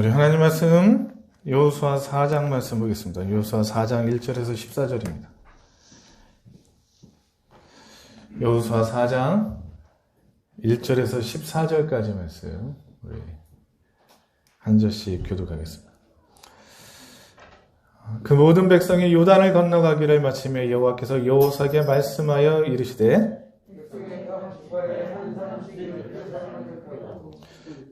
우리 하나님 말씀 여호수아 4장 말씀 보겠습니다. 여호수아 4장 1절에서 14절입니다. 여호수아 4장 1절에서 14절까지 말씀 우리 한 절씩 교독하겠습니다. 그 모든 백성이 요단을 건너가기를 마치며 여호와께서 여호수아에게 말씀하여 이르시되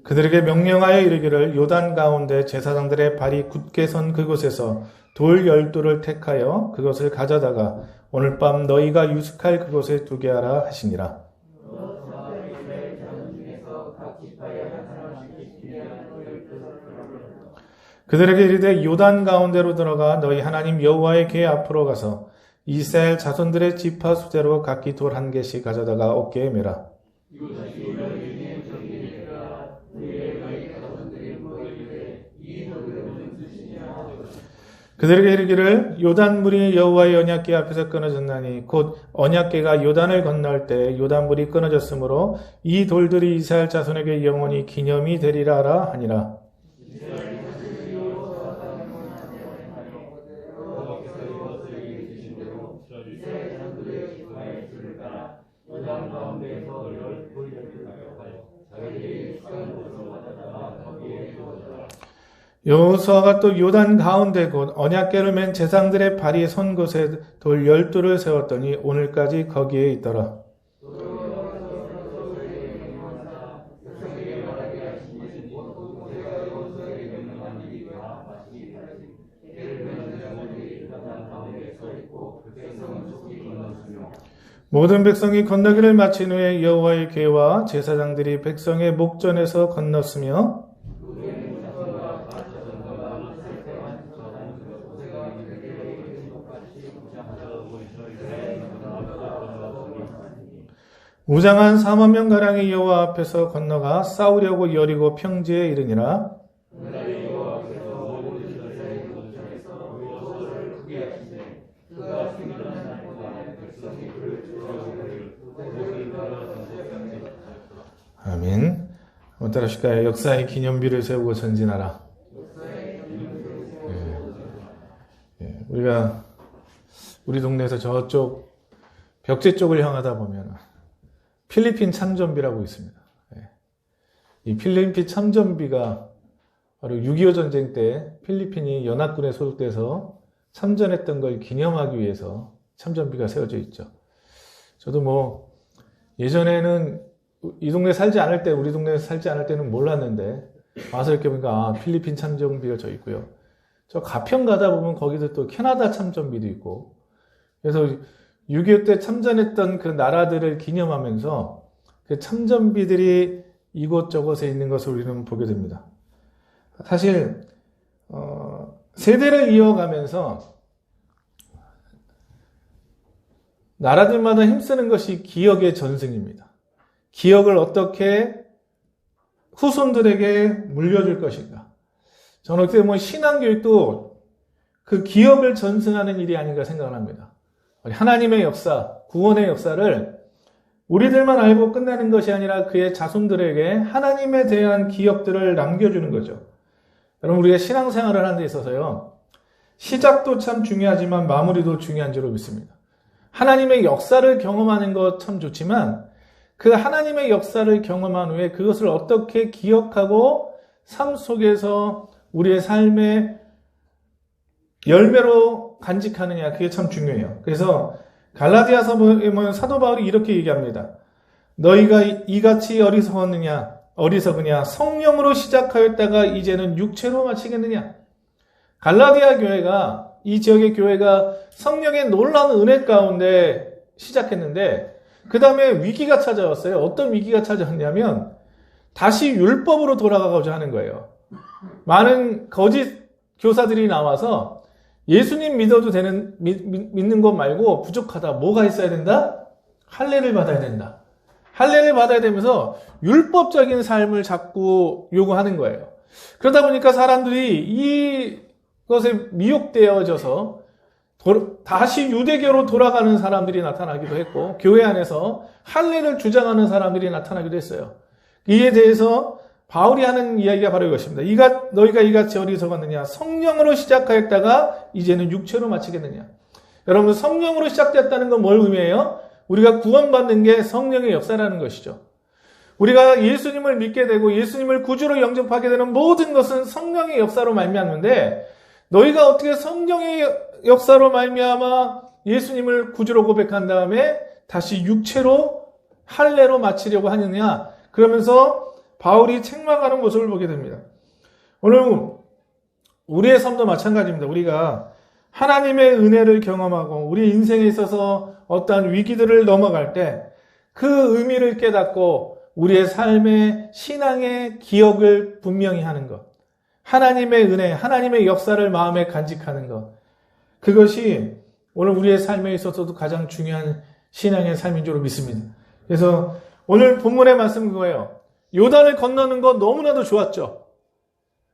그들에게 명령하여 이르기를 요단 가운데 제사장들의 발이 굳게 선 그곳에서 돌 12돌을 택하여 그것을 가져다가 오늘 밤 너희가 유숙할 그곳에 두게 하라 하시니라. 그들에게 이르되 요단 가운데로 들어가 너희 하나님 여호와의 궤 앞으로 가서 이스라엘 자손들의 지파 수대로 각기 돌 한 개씩 가져다가 어깨에 매라. 그들에게 이르기를 요단물이 여호와의 언약궤 앞에서 끊어졌나니 곧 언약궤가 요단을 건널 때 요단물이 끊어졌으므로 이 돌들이 이스라엘 자손에게 영원히 기념이 되리라 하니라. 여호수아가 또 요단 가운데 곧 언약궤를 맨 제사장들의 발이 선 곳에 돌 12돌을 세웠더니 오늘까지 거기에 있더라. 모든 백성이 건너기를 마친 후에 여호와의 궤와 제사장들이 백성의 목전에서 건넜으며 무장한 4만 명가량이 여호와 앞에서 건너가 싸우려고 여리고 평지에 이르니라. 아멘. 한번 따라하실까요? 역사의 기념비를 세우고 전진하라. 우리가 우리 동네에서 저쪽 벽제 쪽을 향하다 보면 필리핀 참전비라고 있습니다. 이 필리핀 참전비가 바로 6.25 전쟁 때 필리핀이 연합군에 소속돼서 참전했던 걸 기념하기 위해서 참전비가 세워져 있죠. 저도 예전에는 이 동네 살지 않을 때, 우리 동네에 살지 않을 때는 몰랐는데 와서 이렇게 보니까 필리핀 참전비가 저 있고요. 저 가평 가다 보면 거기도 또 캐나다 참전비도 있고, 그래서 6.25 때 참전했던 그 나라들을 기념하면서 그 참전비들이 이곳저곳에 있는 것을 우리는 보게 됩니다. 사실 세대를 이어가면서 나라들마다 힘쓰는 것이 기억의 전승입니다. 기억을 어떻게 후손들에게 물려줄 것인가. 저는 어떻게 보면 신앙교육도 그 기억을 전승하는 일이 아닌가 생각을 합니다. 하나님의 역사, 구원의 역사를 우리들만 알고 끝나는 것이 아니라 그의 자손들에게 하나님에 대한 기억들을 남겨주는 거죠. 여러분, 우리가 신앙생활을 하는 데 있어서요, 시작도 참 중요하지만 마무리도 중요한 줄로 믿습니다. 하나님의 역사를 경험하는 것 참 좋지만 그 하나님의 역사를 경험한 후에 그것을 어떻게 기억하고 삶 속에서 우리의 삶의 열매로 간직하느냐, 그게 참 중요해요. 그래서 갈라디아서 보면 사도 바울이 이렇게 얘기합니다. 너희가 이같이 어리석으냐 성령으로 시작하였다가 이제는 육체로 마치겠느냐. 갈라디아 교회가, 이 지역의 교회가 성령의 놀라운 은혜 가운데 시작했는데 그 다음에 위기가 찾아왔어요. 어떤 위기가 찾아왔냐면 다시 율법으로 돌아가고자 하는 거예요. 많은 거짓 교사들이 나와서 예수님 믿어도 되는, 믿는 것 말고 부족하다. 뭐가 있어야 된다? 할례를 받아야 된다. 할례를 받아야 되면서 율법적인 삶을 자꾸 요구하는 거예요. 그러다 보니까 사람들이 이것에 미혹되어져서 다시 유대교로 돌아가는 사람들이 나타나기도 했고, 교회 안에서 할례를 주장하는 사람들이 나타나기도 했어요. 이에 대해서 바울이 하는 이야기가 바로 이것입니다. 너희가 이같이 어리석었느냐? 성령으로 시작하였다가 이제는 육체로 마치겠느냐? 여러분, 성령으로 시작됐다는 건 뭘 의미해요? 우리가 구원받는 게 성령의 역사라는 것이죠. 우리가 예수님을 믿게 되고 예수님을 구주로 영접하게 되는 모든 것은 성령의 역사로 말미암는데, 너희가 어떻게 성령의 역사로 말미암아 예수님을 구주로 고백한 다음에 다시 육체로 할례로 마치려고 하느냐? 그러면서 바울이 책망하는 모습을 보게 됩니다. 오늘 우리의 삶도 마찬가지입니다. 우리가 하나님의 은혜를 경험하고 우리 인생에 있어서 어떠한 위기들을 넘어갈 때 그 의미를 깨닫고 우리의 삶의 신앙의 기억을 분명히 하는 것, 하나님의 은혜, 하나님의 역사를 마음에 간직하는 것, 그것이 오늘 우리의 삶에 있어서도 가장 중요한 신앙의 삶인 줄 믿습니다. 그래서 오늘 본문의 말씀은 그거예요. 요단을 건너는 거 너무나도 좋았죠.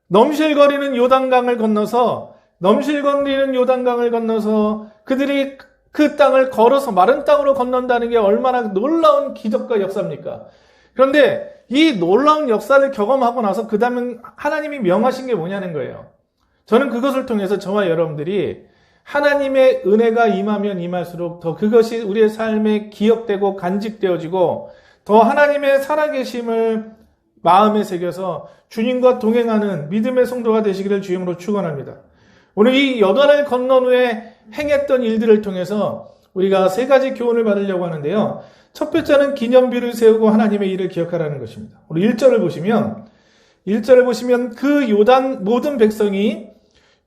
넘실거리는 요단강을 건너서 그들이 그 땅을 걸어서 마른 땅으로 건넌다는 게 얼마나 놀라운 기적과 역사입니까? 그런데 이 놀라운 역사를 경험하고 나서 그 다음에 하나님이 명하신 게 뭐냐는 거예요. 저는 그것을 통해서 저와 여러분들이 하나님의 은혜가 임하면 임할수록 더 그것이 우리의 삶에 기억되고 간직되어지고 더 하나님의 살아계심을 마음에 새겨서 주님과 동행하는 믿음의 성도가 되시기를 주임으로 축원합니다. 오늘 이 요단을 건넌 후에 행했던 일들을 통해서 우리가 세 가지 교훈을 받으려고 하는데요. 첫 번째는 기념비를 세우고 하나님의 일을 기억하라는 것입니다. 우리 1절을 보시면 그 요단 모든 백성이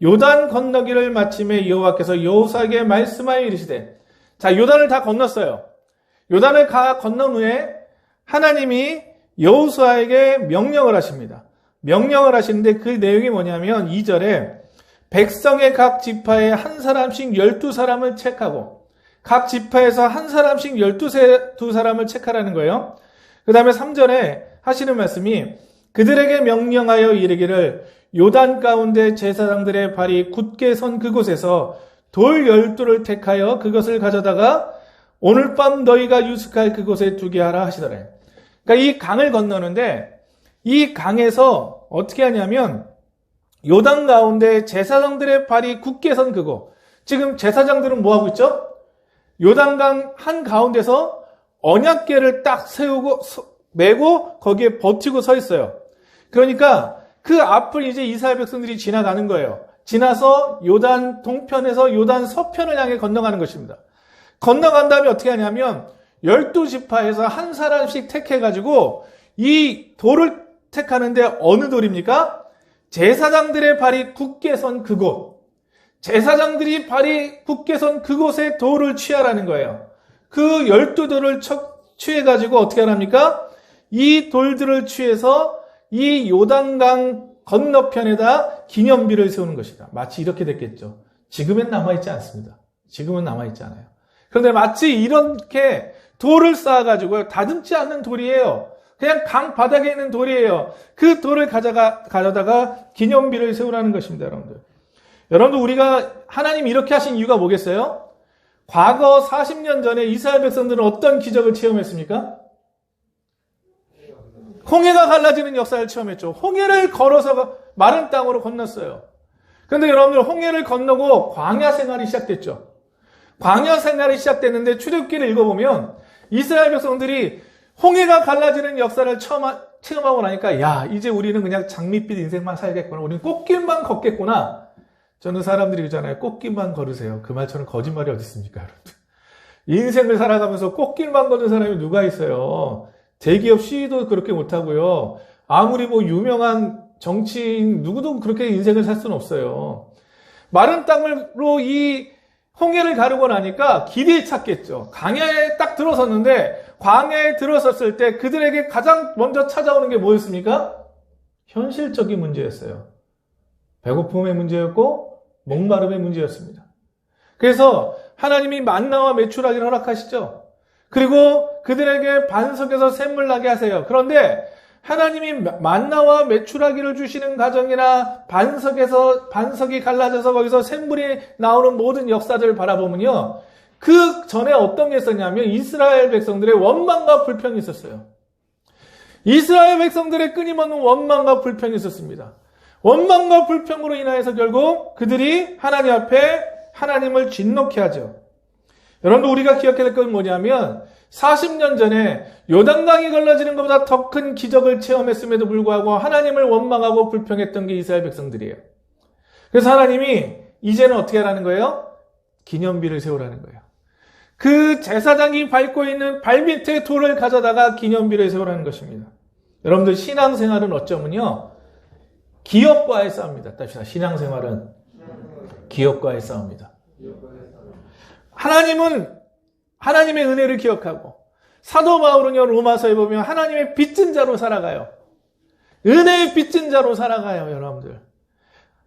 요단 건너기를 마침에 여호와께서 여호수아에게 말씀하여 이르시되, 자, 요단을 다 건넜어요. 요단을 다 건넌 후에 하나님이 여호수아에게 명령을 하십니다. 명령을 하시는데 그 내용이 뭐냐면 2절에 백성의 각 지파에 한 사람씩 12사람을 책하고 각 지파에서 한 사람씩 12사람을 책하라는 거예요. 그 다음에 3절에 하시는 말씀이 그들에게 명령하여 이르기를 요단 가운데 제사장들의 발이 굳게 선 그곳에서 돌 12를 택하여 그것을 가져다가 오늘 밤 너희가 유숙할 그곳에 두게 하라 하시더래. 그러니까 이 강을 건너는데 이 강에서 어떻게 하냐면 요단 가운데 제사장들의 발이 굳게 선 그곳. 지금 제사장들은 뭐 하고 있죠? 요단강 한 가운데서 언약궤를 딱 세우고 메고 거기에 버티고 서 있어요. 그러니까 그 앞을 이제 이스라엘 백성들이 지나가는 거예요. 지나서 요단 동편에서 요단 서편을 향해 건너가는 것입니다. 건너간 다음에 어떻게 하냐면 12지파에서 한 사람씩 택해가지고 이 돌을 택하는데 어느 돌입니까? 제사장들의 발이 굳게 선 그곳. 제사장들이 발이 굳게 선 그곳에 돌을 취하라는 거예요. 그 12돌을 취해가지고 어떻게 하랍니까? 이 돌들을 취해서 이 요단강 건너편에다 기념비를 세우는 것이다. 마치 이렇게 됐겠죠. 지금은 남아있지 않습니다. 지금은 남아있지 않아요. 그런데 마치 이렇게 돌을 쌓아가지고 다듬지 않는 돌이에요. 그냥 강 바닥에 있는 돌이에요. 그 돌을 가져다가 기념비를 세우라는 것입니다, 여러분들. 여러분들, 우리가 하나님이 이렇게 하신 이유가 뭐겠어요? 과거 40년 전에 이스라엘 백성들은 어떤 기적을 체험했습니까? 홍해가 갈라지는 역사를 체험했죠. 홍해를 걸어서 마른 땅으로 건넜어요. 그런데 여러분들, 홍해를 건너고 광야 생활이 시작됐죠. 광야 생활이 시작됐는데 출애굽기를 읽어보면 이스라엘 백성들이 홍해가 갈라지는 역사를 체험하고 나니까 야, 이제 우리는 그냥 장밋빛 인생만 살겠구나. 우리는 꽃길만 걷겠구나. 저는 사람들이 그러잖아요. 꽃길만 걸으세요. 그 말처럼 거짓말이 어디 있습니까, 여러분? 인생을 살아가면서 꽃길만 걷는 사람이 누가 있어요? 대기업 CEO도 그렇게 못하고요. 아무리 뭐 유명한 정치인 누구도 그렇게 인생을 살 수는 없어요. 마른 땅으로 이 홍해를 가르고 나니까 길이 찾겠죠. 광야에 딱 들어섰는데 광야에 들어섰을 때 그들에게 가장 먼저 찾아오는 게 뭐였습니까? 현실적인 문제였어요. 배고픔의 문제였고 목마름의 문제였습니다. 그래서 하나님이 만나와 메추라기를 허락하시죠. 그리고 그들에게 반석에서 샘물 나게 하세요. 그런데 하나님이 만나와 메추라기를 주시는 가정이나 반석이 갈라져서 거기서 샘물이 나오는 모든 역사들을 바라보면요. 그 전에 어떤 게 있었냐면 이스라엘 백성들의 원망과 불평이 있었어요. 이스라엘 백성들의 끊임없는 원망과 불평이 있었습니다. 원망과 불평으로 인하여서 결국 그들이 하나님 앞에 하나님을 진노케 하죠. 여러분도 우리가 기억해야 될 건 뭐냐면 40년 전에 요단강이 갈라지는 것보다 더 큰 기적을 체험했음에도 불구하고 하나님을 원망하고 불평했던 게 이스라엘 백성들이에요. 그래서 하나님이 이제는 어떻게 하라는 거예요? 기념비를 세우라는 거예요. 그 제사장이 밟고 있는 발밑에 돌을 가져다가 기념비를 세우라는 것입니다. 여러분들 신앙생활은 어쩌면요, 기업과의 싸움입니다. 답시다. 신앙생활은 기업과의 싸움입니다. 하나님은 하나님의 은혜를 기억하고, 사도 바울은요 로마서에 보면 하나님의 빚진 자로 살아가요. 은혜의 빚진 자로 살아가요. 여러분들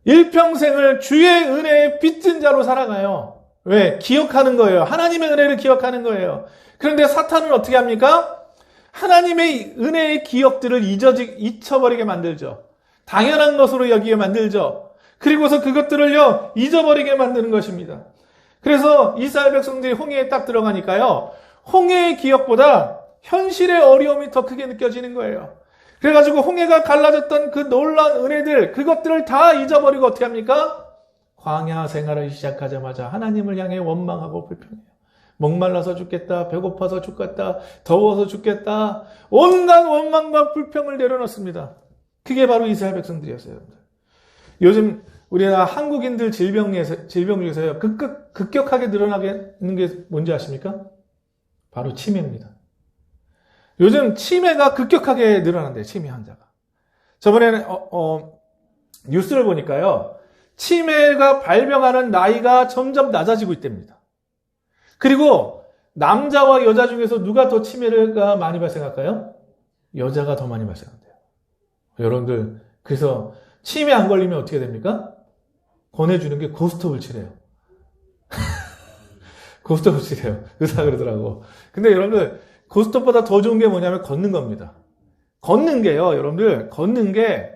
일평생을 주의 은혜의 빚진 자로 살아가요. 왜? 기억하는 거예요. 하나님의 은혜를 기억하는 거예요. 그런데 사탄은 어떻게 합니까? 하나님의 은혜의 기억들을 잊혀버리게 만들죠. 당연한 것으로 여기게 만들죠. 그리고서 그것들을요 잊어버리게 만드는 것입니다. 그래서 이스라엘 백성들이 홍해에 딱 들어가니까요, 홍해의 기억보다 현실의 어려움이 더 크게 느껴지는 거예요. 그래가지고 홍해가 갈라졌던 그 놀라운 은혜들, 그것들을 다 잊어버리고 어떻게 합니까? 광야 생활을 시작하자마자 하나님을 향해 원망하고 불평해요. 목말라서 죽겠다, 배고파서 죽겠다, 더워서 죽겠다, 온갖 원망과 불평을 내려놓습니다. 그게 바로 이스라엘 백성들이었어요. 요즘 우리나라 한국인들 질병 중에서요 급격하게 늘어나는 게 뭔지 아십니까? 바로 치매입니다. 요즘 치매가 급격하게 늘어난대요. 치매 환자가. 저번에는 뉴스를 보니까요, 치매가 발병하는 나이가 점점 낮아지고 있답니다. 그리고 남자와 여자 중에서 누가 더 치매가 많이 발생할까요? 여자가 더 많이 발생한대요. 여러분들, 그래서 치매 안 걸리면 어떻게 됩니까? 권해주는 게 고스톱을 치래요. 고스톱을 치래요. 의사가 그러더라고. 근데 여러분들, 고스톱보다 더 좋은 게 뭐냐면 걷는 겁니다. 걷는 게요, 여러분들, 걷는 게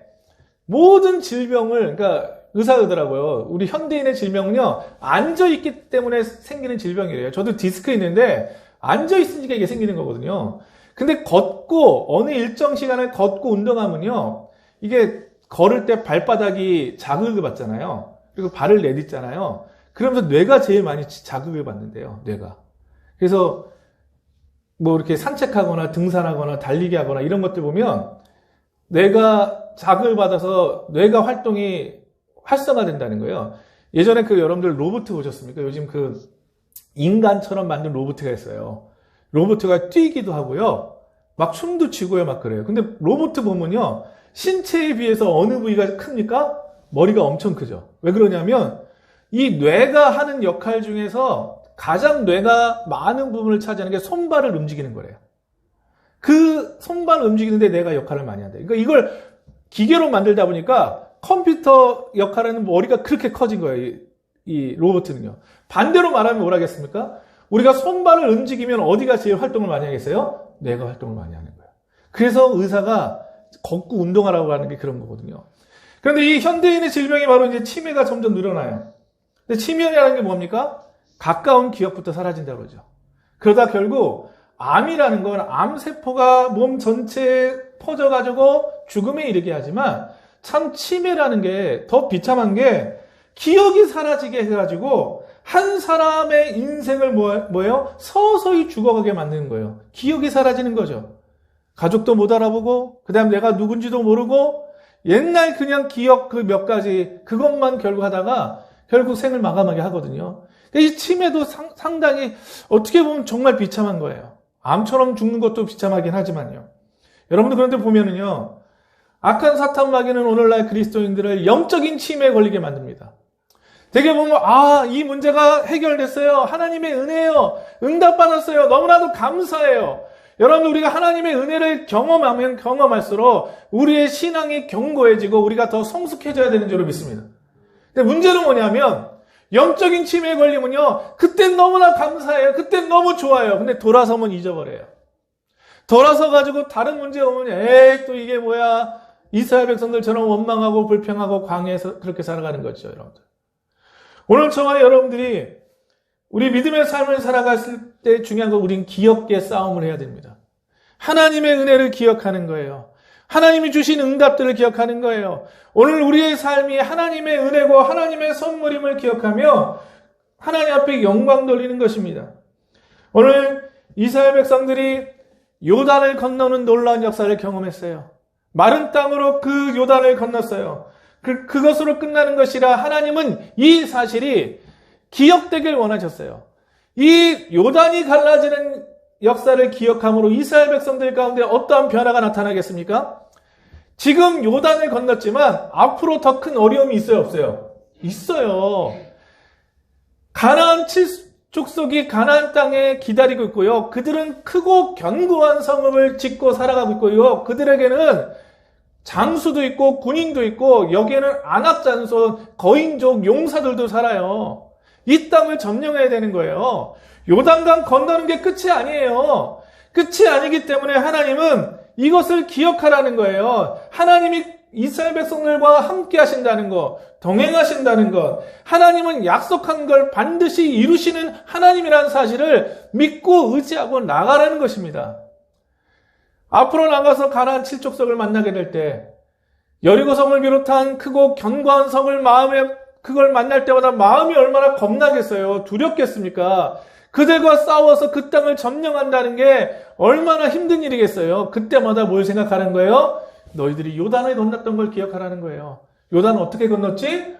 모든 질병을, 그러니까 의사가 그러더라고요. 우리 현대인의 질병은요, 앉아있기 때문에 생기는 질병이래요. 저도 디스크 있는데, 앉아있으니까 이게 생기는 거거든요. 근데 걷고, 어느 일정 시간을 걷고 운동하면요, 이게 걸을 때 발바닥이 자극을 받잖아요. 그리고 발을 내딛잖아요. 그러면서 뇌가 제일 많이 자극을 받는데요, 뇌가. 그래서 뭐 이렇게 산책하거나 등산하거나 달리기 하거나 이런 것들 보면 뇌가 자극을 받아서 뇌가 활동이 활성화된다는 거예요. 예전에 여러분들 로봇 보셨습니까? 요즘 인간처럼 만든 로봇가 있어요. 로봇가 뛰기도 하고요, 막 춤도 추고요, 막 그래요. 근데 로봇 보면요, 신체에 비해서 어느 부위가 큽니까? 머리가 엄청 크죠. 왜 그러냐면 이 뇌가 하는 역할 중에서 가장 뇌가 많은 부분을 차지하는 게 손발을 움직이는 거래요. 그 손발을 움직이는데 뇌가 역할을 많이 한대요. 그러니까 이걸 기계로 만들다 보니까 컴퓨터 역할하는 머리가 그렇게 커진 거예요. 이 로봇은요. 반대로 말하면 뭐라겠습니까? 우리가 손발을 움직이면 어디가 제일 활동을 많이 하겠어요? 뇌가 활동을 많이 하는 거예요. 그래서 의사가 걷고 운동하라고 하는 게 그런 거거든요. 그런데 이 현대인의 질병이 바로 이제 치매가 점점 늘어나요. 근데 치매라는 게 뭡니까? 가까운 기억부터 사라진다고 그러죠. 그러다 결국 암이라는 건 암세포가 몸 전체에 퍼져가지고 죽음에 이르게 하지만, 참 치매라는 게 더 비참한 게 기억이 사라지게 해가지고 한 사람의 인생을 뭐예요? 서서히 죽어가게 만드는 거예요. 기억이 사라지는 거죠. 가족도 못 알아보고, 그 다음 내가 누군지도 모르고, 옛날 그냥 기억 그 몇 가지, 그것만 결국 하다가 결국 생을 마감하게 하거든요. 이 치매도 상당히 어떻게 보면 정말 비참한 거예요. 암처럼 죽는 것도 비참하긴 하지만요. 여러분들 그런데 보면은요, 악한 사탄 마귀는 오늘날 그리스도인들을 영적인 치매에 걸리게 만듭니다. 되게 보면, 이 문제가 해결됐어요. 하나님의 은혜예요. 응답받았어요. 너무나도 감사해요. 여러분, 우리가 하나님의 은혜를 경험하면 경험할수록 우리의 신앙이 견고해지고 우리가 더 성숙해져야 되는 줄로 믿습니다. 근데 문제는 뭐냐면, 영적인 치매에 걸리면요, 그땐 너무나 감사해요. 그땐 너무 좋아요. 근데 돌아서면 잊어버려요. 돌아서가지고 다른 문제 오면, 또 이게 뭐야. 이스라엘 백성들처럼 원망하고 불평하고 광야에서 그렇게 살아가는 거죠, 여러분들. 오늘 저와 여러분들이 우리 믿음의 삶을 살아갔을 때 중요한 건 우린 기억의 싸움을 해야 됩니다. 하나님의 은혜를 기억하는 거예요. 하나님이 주신 응답들을 기억하는 거예요. 오늘 우리의 삶이 하나님의 은혜고 하나님의 선물임을 기억하며 하나님 앞에 영광 돌리는 것입니다. 오늘 이스라엘 백성들이 요단을 건너는 놀라운 역사를 경험했어요. 마른 땅으로 그 요단을 건넜어요. 그것으로 끝나는 것이라 하나님은 이 사실이 기억되길 원하셨어요. 이 요단이 갈라지는 역사를 기억함으로 이스라엘 백성들 가운데 어떠한 변화가 나타나겠습니까? 지금 요단을 건넜지만 앞으로 더 큰 어려움이 있어요, 없어요? 있어요. 가나안 7족속이 가나안 땅에 기다리고 있고요. 그들은 크고 견고한 성읍을 짓고 살아가고 있고요. 그들에게는 장수도 있고 군인도 있고 여기에는 안악잔소, 거인족, 용사들도 살아요. 이 땅을 점령해야 되는 거예요. 요단강 건너는 게 끝이 아니에요. 끝이 아니기 때문에 하나님은 이것을 기억하라는 거예요. 하나님이 이스라엘 백성들과 함께 하신다는 것, 동행하신다는 것, 하나님은 약속한 걸 반드시 이루시는 하나님이라는 사실을 믿고 의지하고 나가라는 것입니다. 앞으로 나가서 가나안 7족속을 만나게 될 때 여리고성을 비롯한 크고 견고한 성을 그걸 만날 때마다 마음이 얼마나 겁나겠어요. 두렵겠습니까? 그들과 싸워서 그 땅을 점령한다는 게 얼마나 힘든 일이겠어요. 그때마다 뭘 생각하는 거예요? 너희들이 요단을 건넜던 걸 기억하라는 거예요. 요단은 어떻게 건넜지?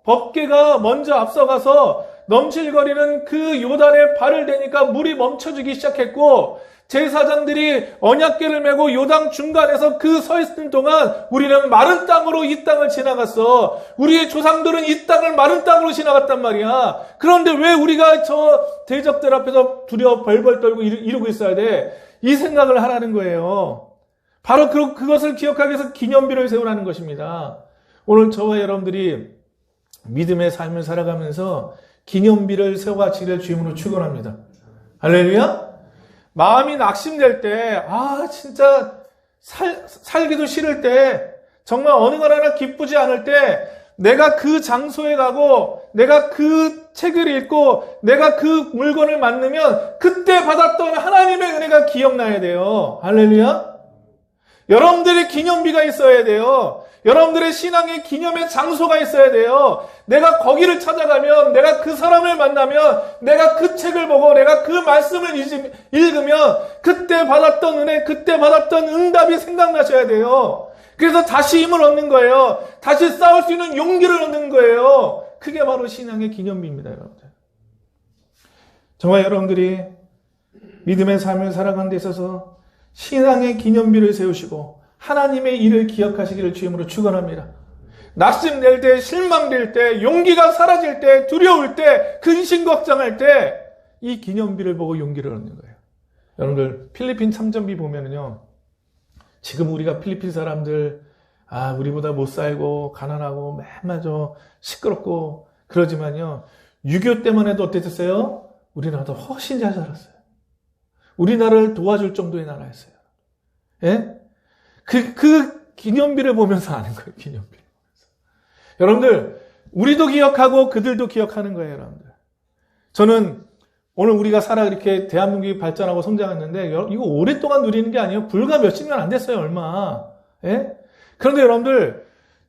법궤가 먼저 앞서가서 넘실거리는 그 요단에 발을 대니까 물이 멈춰지기 시작했고 제사장들이 언약궤를 메고 요단 중간에서 그 서 있는 동안 우리는 마른 땅으로 이 땅을 지나갔어. 우리의 조상들은 이 땅을 마른 땅으로 지나갔단 말이야. 그런데 왜 우리가 저 대적들 앞에서 두려워 벌벌 떨고 이러고 있어야 돼? 이 생각을 하라는 거예요. 바로 그것을 기억하기 위해서 기념비를 세우라는 것입니다. 오늘 저와 여러분들이 믿음의 삶을 살아가면서 기념비를 세워가기를 주임으로 축원합니다. 할렐루야! 마음이 낙심될 때, 진짜 살기도 싫을 때, 정말 어느 걸 하나 기쁘지 않을 때, 내가 그 장소에 가고, 내가 그 책을 읽고, 내가 그 물건을 만나면, 그때 받았던 하나님의 은혜가 기억나야 돼요. 할렐루야! 여러분들의 기념비가 있어야 돼요. 여러분들의 신앙의 기념의 장소가 있어야 돼요. 내가 거기를 찾아가면, 내가 그 사람을 만나면, 내가 그 책을 보고, 내가 그 말씀을 읽으면, 그때 받았던 은혜, 그때 받았던 응답이 생각나셔야 돼요. 그래서 다시 힘을 얻는 거예요. 다시 싸울 수 있는 용기를 얻는 거예요. 그게 바로 신앙의 기념비입니다, 여러분들. 저와 여러분들이 믿음의 삶을 살아가는 데 있어서 신앙의 기념비를 세우시고 하나님의 일을 기억하시기를 주임으로 축원합니다. 낙심될 때, 실망될 때, 용기가 사라질 때, 두려울 때, 근심 걱정할 때 이 기념비를 보고 용기를 얻는 거예요. 여러분들 필리핀 참전비 보면은요, 지금 우리가 필리핀 사람들 우리보다 못 살고 가난하고 맨날 시끄럽고 그러지만요, 6.25 때만 해도 어땠어요? 우리나라도 훨씬 잘 살았어요. 우리나라를 도와줄 정도의 나라였어요. 예? 그 기념비를 보면서 아는 거예요, 기념비를 보면서. 여러분들, 우리도 기억하고 그들도 기억하는 거예요, 여러분들. 저는 오늘 우리가 이렇게 대한민국이 발전하고 성장했는데, 이거 오랫동안 누리는 게 아니에요. 불과 몇십 년 안 됐어요, 얼마. 예? 그런데 여러분들,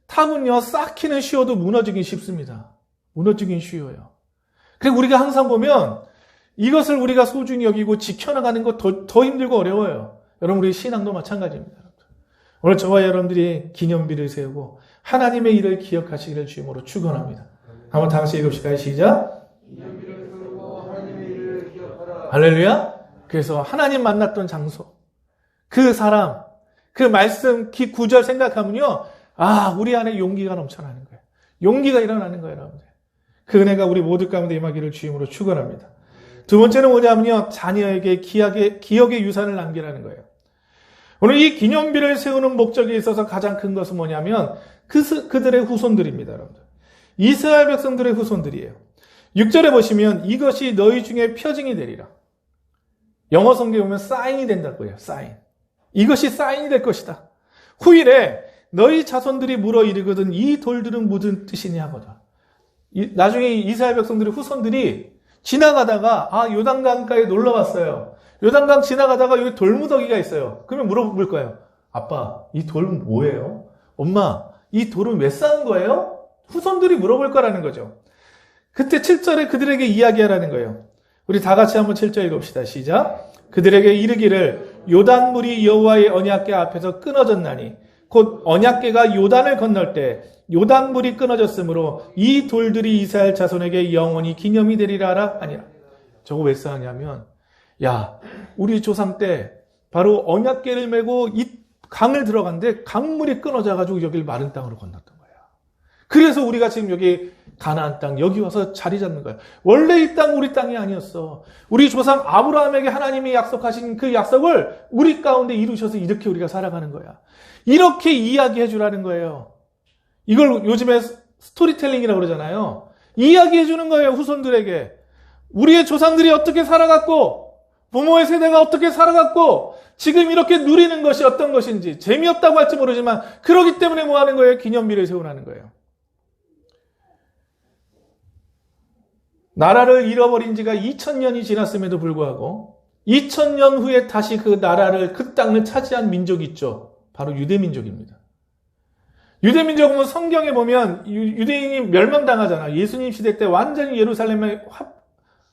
탑은요, 쌓기는 쉬워도 무너지긴 쉽습니다. 무너지긴 쉬워요. 그리고 우리가 항상 보면, 이것을 우리가 소중히 여기고 지켜나가는 것 더 힘들고 어려워요. 여러분, 우리 신앙도 마찬가지입니다. 오늘 저와 여러분들이 기념비를 세우고 하나님의 일을 기억하시기를 주임으로 축원합니다. 한번 다 같이 읽읍시까요? 시작. 기념비를 세우고 하나님의 일을 기억하라. 할렐루야. 그래서 하나님 만났던 장소, 그 사람, 그 말씀, 그 구절 생각하면요, 우리 안에 용기가 넘쳐나는 거예요. 용기가 일어나는 거예요, 여러분들. 그 은혜가 우리 모두 가운데 임하기를 주임으로 축원합니다. 두 번째는 뭐냐면요, 자녀에게 기억의 유산을 남기라는 거예요. 오늘 이 기념비를 세우는 목적에 있어서 가장 큰 것은 뭐냐면 그들의 후손들입니다, 여러분들. 이스라엘 백성들의 후손들이에요. 6절에 보시면 이것이 너희 중에 표징이 되리라. 영어 성경에 보면 사인이 된다고요. 사인. 이것이 사인이 될 것이다. 후일에 너희 자손들이 물어 이르거든 이 돌들은 무슨 뜻이냐 하거든. 나중에 이스라엘 백성들의 후손들이 지나가다가 요단강가에 놀러 왔어요. 요단강 지나가다가 여기 돌무더기가 있어요. 그러면 물어볼 거예요. 아빠, 이 돌은 뭐예요? 엄마, 이 돌은 왜 쌓은 거예요? 후손들이 물어볼 거라는 거죠. 그때 7절에 그들에게 이야기하라는 거예요. 우리 다 같이 한번 7절 읽읍시다. 시작. 그들에게 이르기를 요단물이 여호와의 언약궤 앞에서 끊어졌나니 곧 언약궤가 요단을 건널 때 요단물이 끊어졌으므로 이 돌들이 이스라엘 자손에게 영원히 기념이 되리라 하라 아니라. 저거 왜 쌓았냐면 야, 우리 조상 때 바로 언약궤를 메고 이 강을 들어갔는데 강물이 끊어져가지고 여기를 마른 땅으로 건넜던 거야. 그래서 우리가 지금 여기 가나안 땅 여기 와서 자리 잡는 거야. 원래 이 땅 우리 땅이 아니었어. 우리 조상 아브라함에게 하나님이 약속하신 그 약속을 우리 가운데 이루셔서 이렇게 우리가 살아가는 거야. 이렇게 이야기해 주라는 거예요. 이걸 요즘에 스토리텔링이라고 그러잖아요. 이야기해 주는 거예요. 후손들에게. 우리의 조상들이 어떻게 살아갔고 부모의 세대가 어떻게 살아갔고 지금 이렇게 누리는 것이 어떤 것인지 재미없다고 할지 모르지만 그러기 때문에 뭐 하는 거예요? 기념비를 세우라는 거예요. 나라를 잃어버린 지가 2000년이 지났음에도 불구하고 2000년 후에 다시 그 나라를 그 땅을 차지한 민족이 있죠. 바로 유대민족입니다. 유대민족은 성경에 보면 유대인이 멸망당하잖아요. 예수님 시대 때 완전히 예루살렘에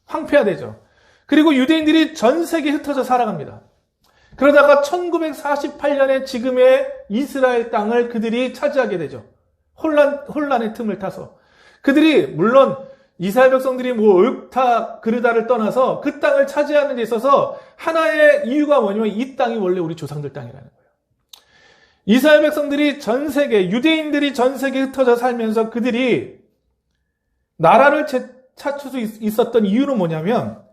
황폐화되죠. 그리고 유대인들이 전 세계에 흩어져 살아갑니다. 그러다가 1948년에 지금의 이스라엘 땅을 그들이 차지하게 되죠. 혼란의 틈을 타서. 그들이 물론 이스라엘 백성들이 뭐 옳다 그르다를 떠나서 그 땅을 차지하는 데 있어서 하나의 이유가 뭐냐면 이 땅이 원래 우리 조상들 땅이라는 거예요. 이스라엘 백성들이 전 세계, 유대인들이 전 세계에 흩어져 살면서 그들이 나라를 찾을 수 있었던 이유는 뭐냐면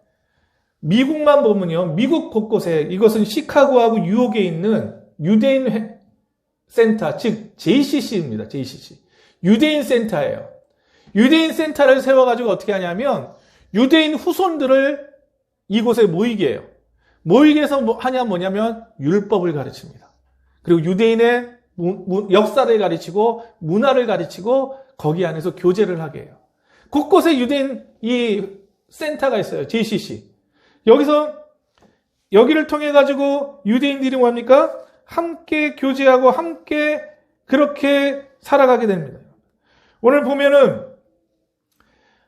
미국만 보면요. 미국 곳곳에 이것은 시카고하고 뉴욕에 있는 유대인 센터, 즉 JCC입니다. JCC. 유대인 센터예요. 유대인 센터를 세워가지고 어떻게 하냐면 유대인 후손들을 이곳에 모이게 해요. 모이게 해서 뭐냐면 율법을 가르칩니다. 그리고 유대인의 역사를 가르치고 문화를 가르치고 거기 안에서 교제를 하게 해요. 곳곳에 유대인 이 센터가 있어요. JCC. 여기를 통해 가지고 유대인들이 뭡니까? 함께 교제하고 함께 그렇게 살아가게 됩니다. 오늘 보면은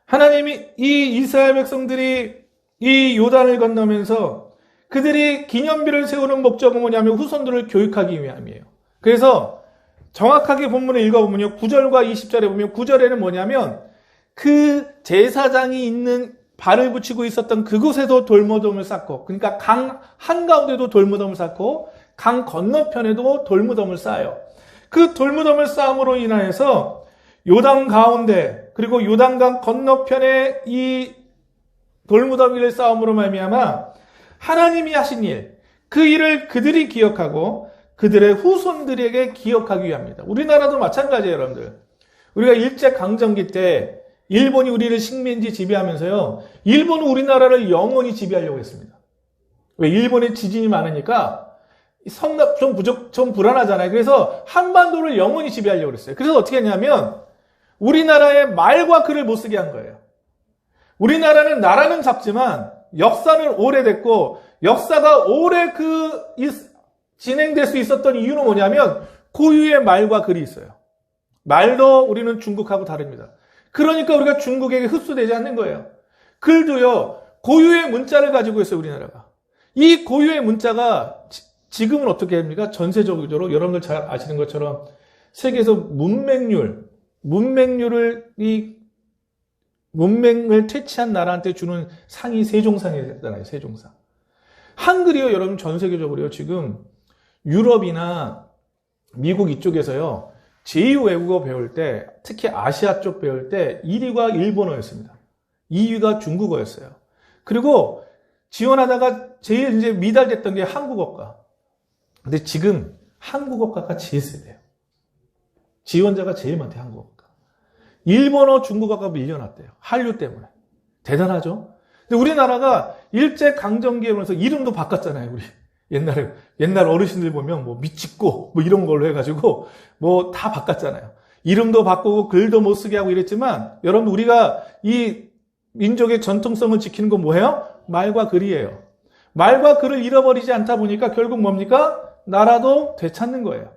하나님이 이 이스라엘 백성들이 이 요단을 건너면서 그들이 기념비를 세우는 목적은 뭐냐면 후손들을 교육하기 위함이에요. 그래서 정확하게 본문을 읽어보면요. 9절과 20절에 보면 9절에는 뭐냐면 그 제사장이 있는 발을 붙이고 있었던 그곳에도 돌무덤을 쌓고, 그러니까 강 한가운데도 돌무덤을 쌓고 강 건너편에도 돌무덤을 쌓아요. 그 돌무덤을 쌓음으로 인하여서 요단 가운데 그리고 요단강 건너편에 이 돌무더기를 쌓음으로 말미암아 하나님이 하신 일, 그 일을 그들이 기억하고 그들의 후손들에게 기억하기 위함입니다. 우리나라도 마찬가지예요, 여러분들. 우리가 일제강점기 때 일본이 우리를 식민지 지배하면서요, 일본은 우리나라를 영원히 지배하려고 했습니다. 왜? 일본에 지진이 많으니까 성납 좀 불안하잖아요. 그래서 한반도를 영원히 지배하려고 했어요. 그래서 어떻게 했냐면 우리나라의 말과 글을 못 쓰게 한 거예요. 우리나라는 나라는 작지만 역사는 오래됐고 역사가 오래 진행될 수 있었던 이유는 뭐냐면 고유의 말과 글이 있어요. 말도 우리는 중국하고 다릅니다. 그러니까 우리가 중국에게 흡수되지 않는 거예요. 글도요, 고유의 문자를 가지고 있어요, 우리나라가. 이 고유의 문자가 지금은 어떻게 합니까? 전세적으로 여러분들 잘 아시는 것처럼 세계에서 문맹을 퇴치한 나라한테 주는 상이 세종상이잖아요, 세종상. 한글이요, 여러분 전 세계적으로요, 지금 유럽이나 미국 이쪽에서요, 제2 외국어 배울 때, 특히 아시아 쪽 배울 때 1위가 일본어였습니다. 2위가 중국어였어요. 그리고 지원하다가 제일 이제 미달됐던 게 한국어과. 근데 지금 한국어과가 제일 세대요. 지원자가 제일 많대요, 한국어과. 일본어, 중국어가 밀려났대요. 한류 때문에. 대단하죠? 근데 우리나라가 일제강점기에 오면서 이름도 바꿨잖아요, 우리. 옛날 어르신들 보면 뭐 미치고 뭐 이런 걸로 해가지고 뭐 다 바꿨잖아요. 이름도 바꾸고 글도 못 쓰게 하고 이랬지만 여러분 우리가 이 민족의 전통성을 지키는 건 뭐예요? 말과 글이에요. 말과 글을 잃어버리지 않다 보니까 결국 뭡니까? 나라도 되찾는 거예요.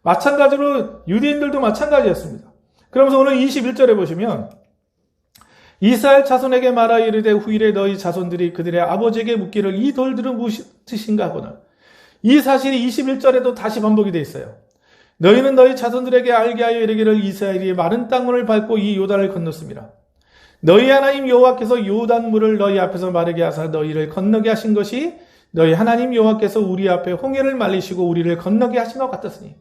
마찬가지로 유대인들도 마찬가지였습니다. 그러면서 오늘 21절에 보시면 이스라엘 자손에게 말하 이르되 후일에 너희 자손들이 그들의 아버지에게 묻기를 이 돌들은 무엇이신가 하거나 이 사실이 21절에도 다시 반복이 되어 있어요. 너희는 너희 자손들에게 알게 하여 이르기를 이스라엘이 마른 땅을 밟고 이 요단을 건넜습니다. 너희 하나님 여호와께서 요단물을 너희 앞에서 마르게 하사 너희를 건너게 하신 것이 너희 하나님 여호와께서 우리 앞에 홍해를 말리시고 우리를 건너게 하신 것 같았으니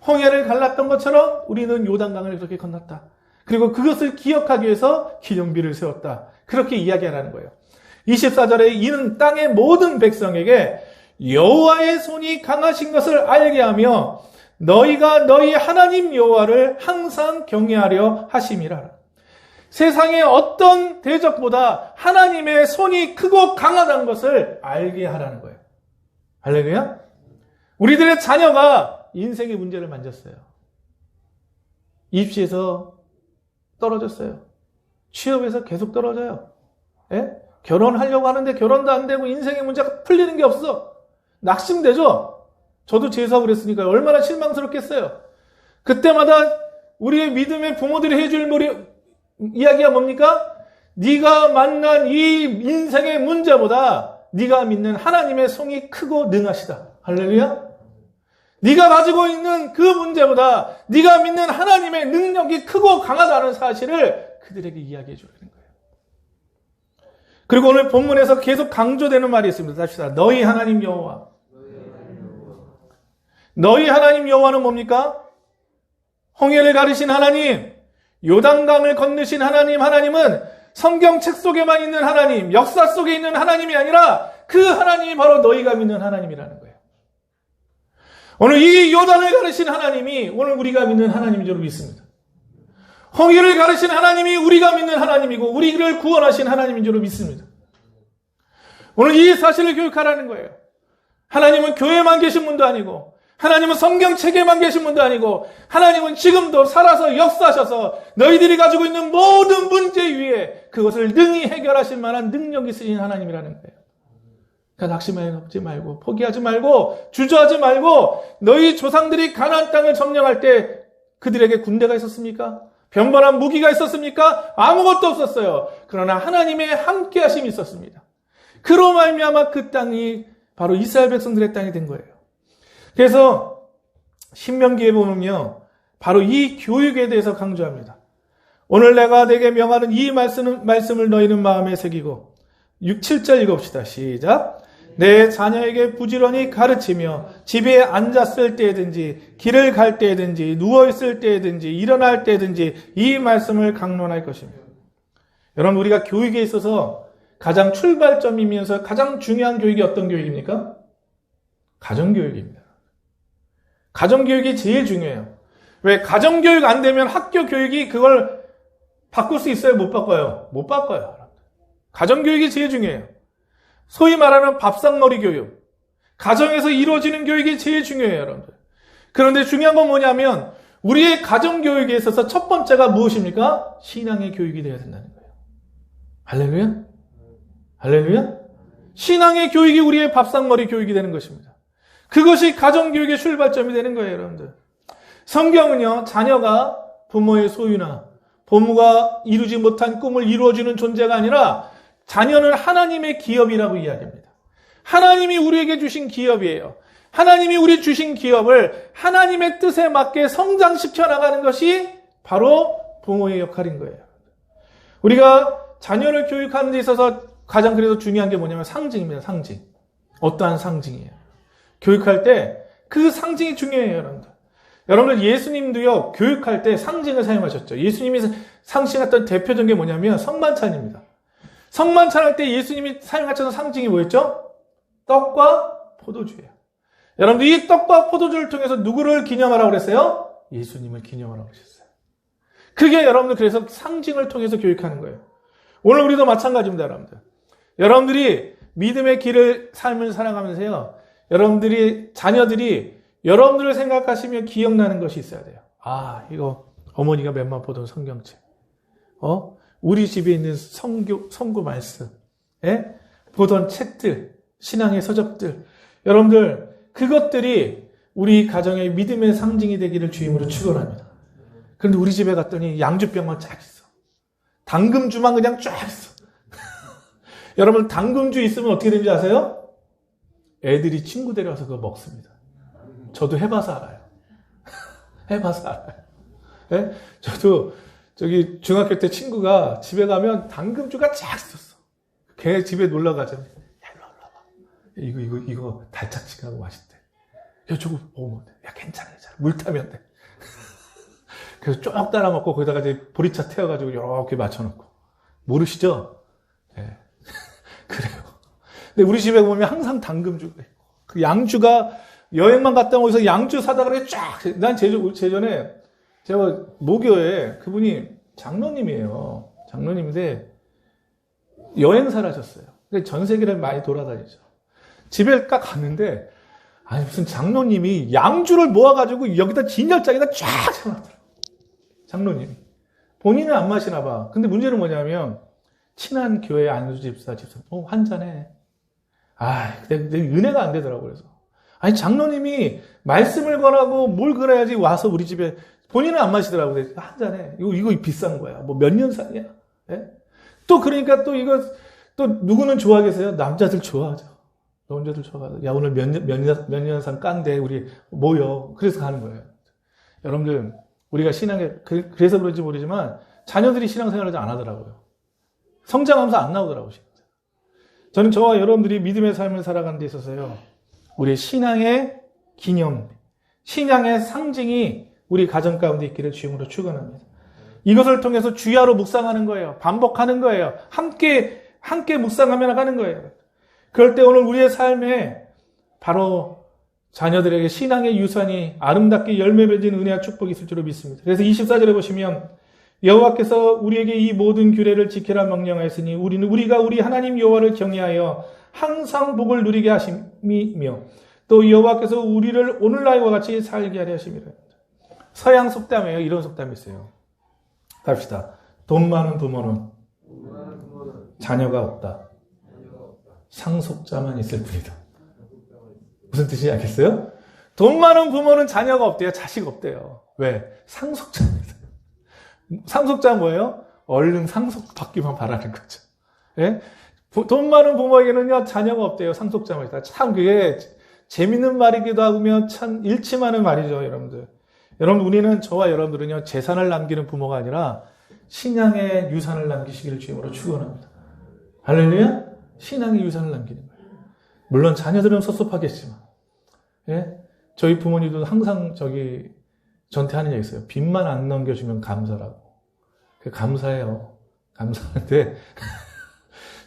홍해를 갈랐던 것처럼 우리는 요단강을 그렇게 건넜다. 그리고 그것을 기억하기 위해서 기념비를 세웠다. 그렇게 이야기하라는 거예요. 24절에 이는 땅의 모든 백성에게 여호와의 손이 강하신 것을 알게 하며 너희가 너희 하나님 여호와를 항상 경외하려 하심이라. 세상의 어떤 대적보다 하나님의 손이 크고 강하다는 것을 알게 하라는 거예요. 할렐루야? 우리들의 자녀가 인생의 문제를 만졌어요. 입시에서 떨어졌어요. 취업에서 계속 떨어져요. 예? 결혼하려고 하는데 결혼도 안 되고 인생의 문제가 풀리는 게 없어. 낙심되죠? 저도 재수하고 그랬으니까 얼마나 실망스럽겠어요. 그때마다 우리의 믿음의 부모들이 해줄 이야기가 뭡니까? 네가 만난 이 인생의 문제보다 네가 믿는 하나님의 손이 크고 능하시다. 할렐루야? 네가 가지고 있는 그 문제보다 네가 믿는 하나님의 능력이 크고 강하다는 사실을 그들에게 이야기해 주라는 거예요. 그리고 오늘 본문에서 계속 강조되는 말이 있습니다. 답시다. 너희 하나님 여호와. 너희 하나님 여호와는 뭡니까? 홍해를 가르신 하나님, 요단강을 건너신 하나님, 하나님은 성경책 속에만 있는 하나님, 역사 속에 있는 하나님이 아니라 그 하나님이 바로 너희가 믿는 하나님이라는 거예요. 오늘 이 요단을 가르신 하나님이 오늘 우리가 믿는 하나님인 줄 믿습니다. 홍해를 가르신 하나님이 우리가 믿는 하나님이고 우리를 구원하신 하나님인 줄 믿습니다. 오늘 이 사실을 교육하라는 거예요. 하나님은 교회만 계신 분도 아니고 하나님은 성경책에만 계신 분도 아니고 하나님은 지금도 살아서 역사하셔서 너희들이 가지고 있는 모든 문제 위에 그것을 능히 해결하실 만한 능력이 있으신 하나님이라는 거예요. 그러니까 낙심하지 말고 포기하지 말고 주저하지 말고 너희 조상들이 가나안 땅을 점령할 때 그들에게 군대가 있었습니까? 변변한 무기가 있었습니까? 아무것도 없었어요. 그러나 하나님의 함께 하심이 있었습니다. 그로 말미암아 그 땅이 바로 이스라엘 백성들의 땅이 된 거예요. 그래서 신명기에 보면요, 바로 이 교육에 대해서 강조합니다. 오늘 내가 내게 명하는 이 말씀을 너희는 마음에 새기고 6, 7절 읽어봅시다. 시작. 내 자녀에게 부지런히 가르치며 집에 앉았을 때든지 길을 갈 때든지 누워있을 때든지 일어날 때든지 이 말씀을 강론할 것입니다. 여러분, 우리가 교육에 있어서 가장 출발점이면서 가장 중요한 교육이 어떤 교육입니까? 가정교육입니다. 가정교육이 제일 중요해요. 왜? 가정교육 안 되면 학교 교육이 그걸 바꿀 수 있어요? 못 바꿔요? 못 바꿔요. 가정교육이 제일 중요해요. 소위 말하는 밥상머리 교육. 가정에서 이루어지는 교육이 제일 중요해요, 여러분들. 그런데 중요한 건 뭐냐면 우리의 가정교육에 있어서 첫 번째가 무엇입니까? 신앙의 교육이 되어야 된다는 거예요. 할렐루야? 할렐루야? 신앙의 교육이 우리의 밥상머리 교육이 되는 것입니다. 그것이 가정교육의 출발점이 되는 거예요, 여러분들. 성경은요, 자녀가 부모의 소유나 부모가 이루지 못한 꿈을 이루어주는 존재가 아니라 자녀는 하나님의 기업이라고 이야기합니다. 하나님이 우리에게 주신 기업이에요. 하나님이 우리 주신 기업을 하나님의 뜻에 맞게 성장시켜 나가는 것이 바로 부모의 역할인 거예요. 우리가 자녀를 교육하는 데 있어서 가장 그래도 중요한 게 뭐냐면 상징입니다. 상징. 어떠한 상징이에요. 교육할 때 그 상징이 중요해요, 여러분들. 여러분들 예수님도요, 교육할 때 상징을 사용하셨죠. 예수님이 상징했던 대표적인 게 뭐냐면 성만찬입니다. 성만찬할 때 예수님이 사용하셨던 상징이 뭐였죠? 떡과 포도주예요. 여러분들 이 떡과 포도주를 통해서 누구를 기념하라고 그랬어요? 예수님을 기념하라고 하셨어요. 그게 여러분들 그래서 상징을 통해서 교육하는 거예요. 오늘 우리도 마찬가지입니다, 여러분들. 여러분들이 믿음의 길을 삶을 살아가면서요, 여러분들이 자녀들이 여러분들을 생각하시며 기억나는 것이 있어야 돼요. 아, 이거 어머니가 맨날 보던 성경책. 우리 집에 있는 성구 말씀. 예? 보던 책들. 신앙의 서적들. 여러분들, 그것들이 우리 가정의 믿음의 상징이 되기를 주임으로 축원합니다. 그런데 우리 집에 갔더니 양주병만 쫙 있어. 당금주만 그냥 쫙 있어. 여러분, 당금주 있으면 어떻게 되는지 아세요? 애들이 친구 데려와서 그거 먹습니다. 저도 해봐서 알아요. 해봐서 알아요. 네? 저도 저기 중학교 때 친구가 집에 가면 당금주가 쫙 있었어. 걔 집에 놀러 가자면, 야, 일로 와봐. 이거 달짝지근하고 맛있대. 야, 저거 먹으면 돼. 야, 괜찮아. 물 타면 돼. 그래서 쭉 따라 먹고 거기다가 이제 보리차 태워가지고 이렇게 맞춰놓고. 모르시죠? 네. 그래요. 근데 우리 집에 보면 항상 당금주가 있고, 그 양주가 여행만 갔다 오면서 양주 사다 그래 쫙. 난 제전에 제가 모교에 그분이 장로님이에요. 장로님인데 여행사를 하셨어요. 전 세계를 많이 돌아다니죠. 집에 딱 갔는데 아니 무슨 장로님이 양주를 모아가지고 여기다 진열장에다 쫙 세워놨더라고요. 장로님이. 본인은 안 마시나 봐. 근데 문제는 뭐냐면 친한 교회 안수 집사 한 잔해. 근데 은혜가 안 되더라고요. 그래서 아니 장로님이 말씀을 권하고 뭘 그래야지 와서 우리 집에. 본인은 안 마시더라고요. 한 잔해. 이거 비싼 거야. 뭐 몇 년 산이야? 예? 또 그러니까 또 이거 또 누구는 좋아하겠어요? 남자들 좋아하죠. 남자들 좋아하죠. 야 오늘 몇 년 산 깐데 우리 모여. 그래서 가는 거예요. 여러분들 우리가 그래서 그런지 모르지만 자녀들이 신앙생활을 안 하더라고요. 성장하면서 안 나오더라고요. 저는 저와 여러분들이 믿음의 삶을 살아가는 데 있어서요. 우리의 신앙의 기념, 신앙의 상징이 우리 가정 가운데 있기를 주임으로 축원합니다. 이것을 통해서 주야로 묵상하는 거예요. 반복하는 거예요. 함께 묵상하며 나가는 거예요. 그럴 때 오늘 우리의 삶에 바로 자녀들에게 신앙의 유산이 아름답게 열매 맺은 은혜와 축복이 있을 줄로 믿습니다. 그래서 24절에 보시면 여호와께서 우리에게 이 모든 규례를 지키라 명령하였으니 우리가 우리 하나님 여호와를 경외하여 항상 복을 누리게 하심이며 또 여호와께서 우리를 오늘날과 같이 살게 하려 하심이라. 서양 속담에요. 이런 속담이 있어요. 갑시다. 돈 많은 부모는 자녀가 없다. 상속자만 있을 뿐이다. 무슨 뜻인지 알겠어요? 돈 많은 부모는 자녀가 없대요. 자식 없대요. 왜? 상속자입니다. 상속자 뭐예요? 얼른 상속받기만 바라는 거죠. 예? 돈 많은 부모에게는요, 자녀가 없대요. 상속자만 있다. 참 그게 재밌는 말이기도 하고 참 일침하는 말이죠, 여러분들. 여러분, 우리는, 저와 여러분들은요, 재산을 남기는 부모가 아니라 신앙의 유산을 남기시기를 주임으로 축원합니다. 할렐루야? 신앙의 유산을 남기는 거예요. 물론 자녀들은 섭섭하겠지만, 예? 저희 부모님도 항상 저한테 하는 얘기 있어요. 빚만 안 넘겨주면 감사라고. 감사해요. 감사한데,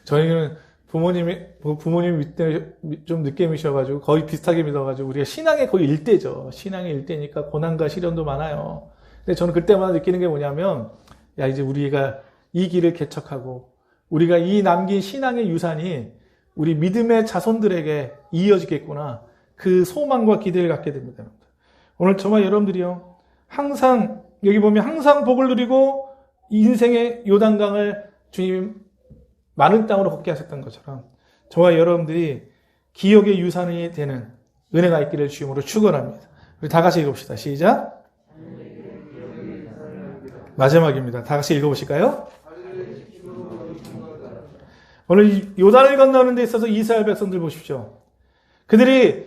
저희는 부모님이 믿때 좀 늦게 믿으셔가지고 거의 비슷하게 믿어가지고 우리가 신앙의 거의 일대죠. 신앙의 일대니까 고난과 시련도 많아요. 근데 저는 그때마다 느끼는 게 뭐냐면, 야, 이제 우리가 이 길을 개척하고 우리가 이 남긴 신앙의 유산이 우리 믿음의 자손들에게 이어지겠구나. 그 소망과 기대를 갖게 됩니다. 오늘 저와 여러분들이요. 항상, 여기 보면 항상 복을 누리고 인생의 요단강을 주님 마른 땅으로 걷게 하셨던 것처럼 저와 여러분들이 기억의 유산이 되는 은혜가 있기를 주임으로 축원합니다. 우리 다 같이 읽읍시다. 시작. 마지막입니다. 다 같이 읽어보실까요? 오늘 요단을 건너는 데 있어서 이스라엘 백성들 보십시오. 그들이